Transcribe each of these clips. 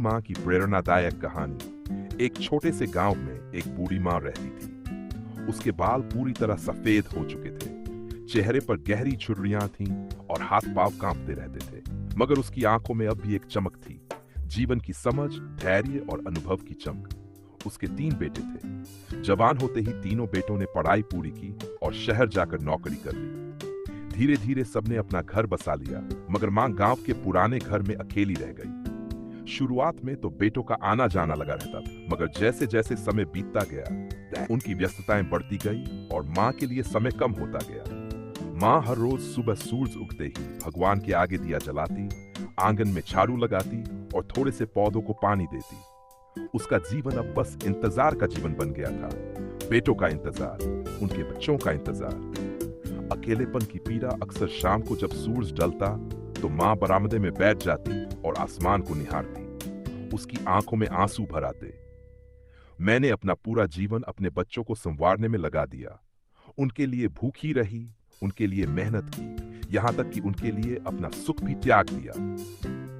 माँ की प्रेरणादायक कहानी। एक छोटे से गांव में एक बूढ़ी माँ रहती थी। उसके बाल पूरी तरह सफेद हो चुके थे, चेहरे पर गहरी झुर्रियां थीं और हाथ पांव कांपते रहते थे। मगर उसकी आंखों में अब भी एक चमक थी, जीवन की समझ, धैर्य और अनुभव की चमक। उसके 3 बेटे थे। जवान होते ही तीनों बेटों ने पढ़ाई पूरी की और शहर जाकर नौकरी कर ली। धीरे धीरे सबने अपना घर बसा लिया, मगर माँ गांव के पुराने घर में अकेली रह गई। शुरुआत में तो बेटों का आना जाना लगा रहता था, मगर जैसे जैसे समय बीतता गया उनकी व्यस्तताएं बढ़ती गई और माँ के लिए समय कम होता गया। माँ हर रोज सुबह सूरज उगते ही भगवान के आगे दिया जलाती, आंगन में झाड़ू लगाती और थोड़े से पौधों को पानी देती। उसका जीवन अब बस इंतजार का जीवन बन गया था। बेटों का इंतजार, उनके बच्चों का इंतजार। अकेलेपन की पीड़ा अक्सर शाम को जब सूरज ढलता तो माँ बरामदे में बैठ जाती और आसमान को निहारती। उसकी आंखों में आंसू भर आते। मैंने अपना पूरा जीवन अपने बच्चों को संवारने में लगा दिया। उनके लिए भूखी रही, उनके लिए मेहनत की, यहां तक कि उनके लिए अपना सुख भी त्याग दिया।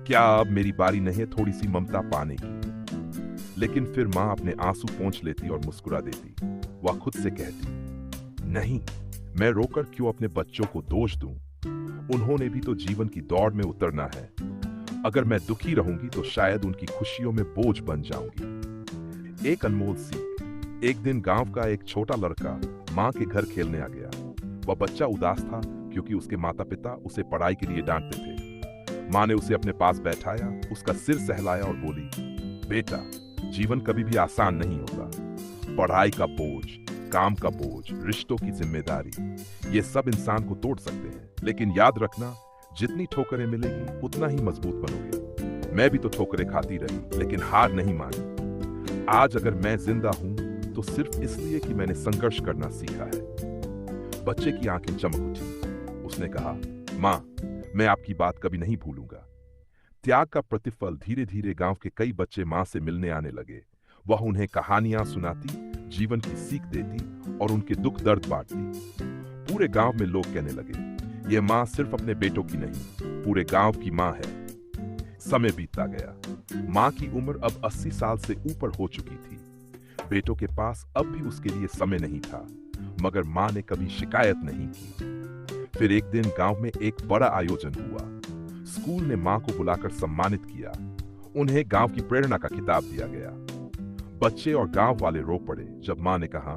क्या अब मेरी बारी नहीं है थोड़ी सी ममता पाने की? लेकिन फिर माँ अपने आंसू पोंछ लेती और मुस्कुरा देती। वह खुद से कहती, नहीं, मैं रोकर क्यों अपने बच्चों को दोष दूं? उन्होंने भी तो जीवन की दौड़ में उतरना है। अगर मैं दुखी रहूंगी तो शायद उनकी खुशियों में बोझ बन जाऊंगी। एक अनमोल सीख। एक दिन गांव का एक छोटा लड़का माँ के घर खेलने आ गया। वह बच्चा उदास था क्योंकि उसके माता पिता उसे पढ़ाई के लिए डांटते थे। माँ ने उसे अपने पास बैठाया, उसका सिर सहलाया और बोली, बेटा, जीवन कभी भी आसान नहीं होता। पढ़ाई का बोझ, काम का बोझ, रिश्तों की जिम्मेदारी, ये सब इंसान को तोड़ सकते हैं। लेकिन याद रखना, जितनी ठोकरें मिलेगी उतना ही मजबूत बनोगे। मैं भी तो ठोकरें खाती रही, लेकिन हार नहीं मानी। आज अगर मैं जिंदा हूं तो सिर्फ इसलिए कि मैंने संघर्ष करना सीखा है। बच्चे की आंखें चमक उठी। उसने कहा, माँ, मैं आपकी बात कभी नहीं भूलूंगा। त्याग का प्रतिफल धीरे धीरे गांव के कई बच्चे माँ से मिलने आने लगे। वह उन्हें कहानियां सुनाती, जीवन की सीख देती और उनके दुख दर्द बांटती। पूरे गांव में लोग कहने लगे, यह माँ सिर्फ अपने बेटों की नहीं, पूरे गांव की माँ है। समय बीतता गया। माँ की उम्र अब 80 साल से ऊपर हो चुकी थी। बेटों के पास अब भी उसके लिए समय नहीं था, मगर माँ ने कभी शिकायत नहीं की। फिर एक दिन गांव में एक बड़ा आयोजन हुआ। स्कूल ने माँ को बुलाकर सम्मानित किया। उन्हें गांव की प्रेरणा का खिताब दिया गया। बच्चे और गांव वाले रो पड़े जब माँ ने कहा,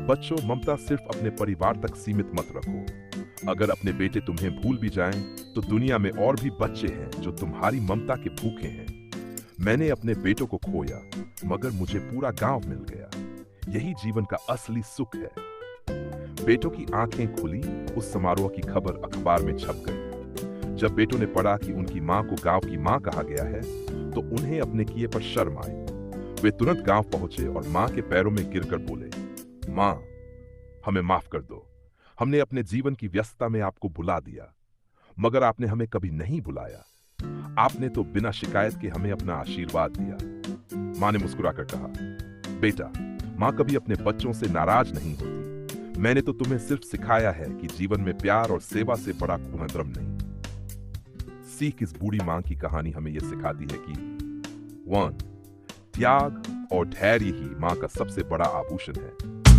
बच्चों, ममता सिर्फ अपने परिवार तक सीमित मत रखो। अगर अपने बेटे तुम्हें भूल भी जाएं, तो दुनिया में और भी बच्चे हैं जो तुम्हारी ममता के भूखे हैं। मैंने अपने बेटों को खोया, मगर मुझे पूरा गांव मिल गया। यही जीवन का असली सुख है। बेटों की आंखें खुली, उस समारोह की खबर अखबार में छप गई। जब बेटों ने पढ़ा कि उनकी माँ को गांव की माँ कहा गया है, तो उन्हें अपने किए पर शर्म आई। वे तुरंत गांव पहुंचे और माँ के पैरों में गिरकर बोले, माँ, हमें माफ कर दो। हमने अपने जीवन की व्यस्तता में आपको भुला दिया, मगर आपने हमें कभी नहीं भुलाया। आपने तो बिना शिकायत के हमें अपना आशीर्वाद दिया। माँ ने मुस्कुराकर कहा, बेटा, माँ कभी अपने बच्चों से नाराज नहीं होती। मैंने तो तुम्हें सिर्फ सिखाया है कि जीवन में प्यार और सेवा से बड़ा कोई धर्म नहीं। सीख इस बूढ़ी माँ की कहानी हमें यह सिखाती है कि 1. त्याग और धैर्य ही माँ का सबसे बड़ा आभूषण है।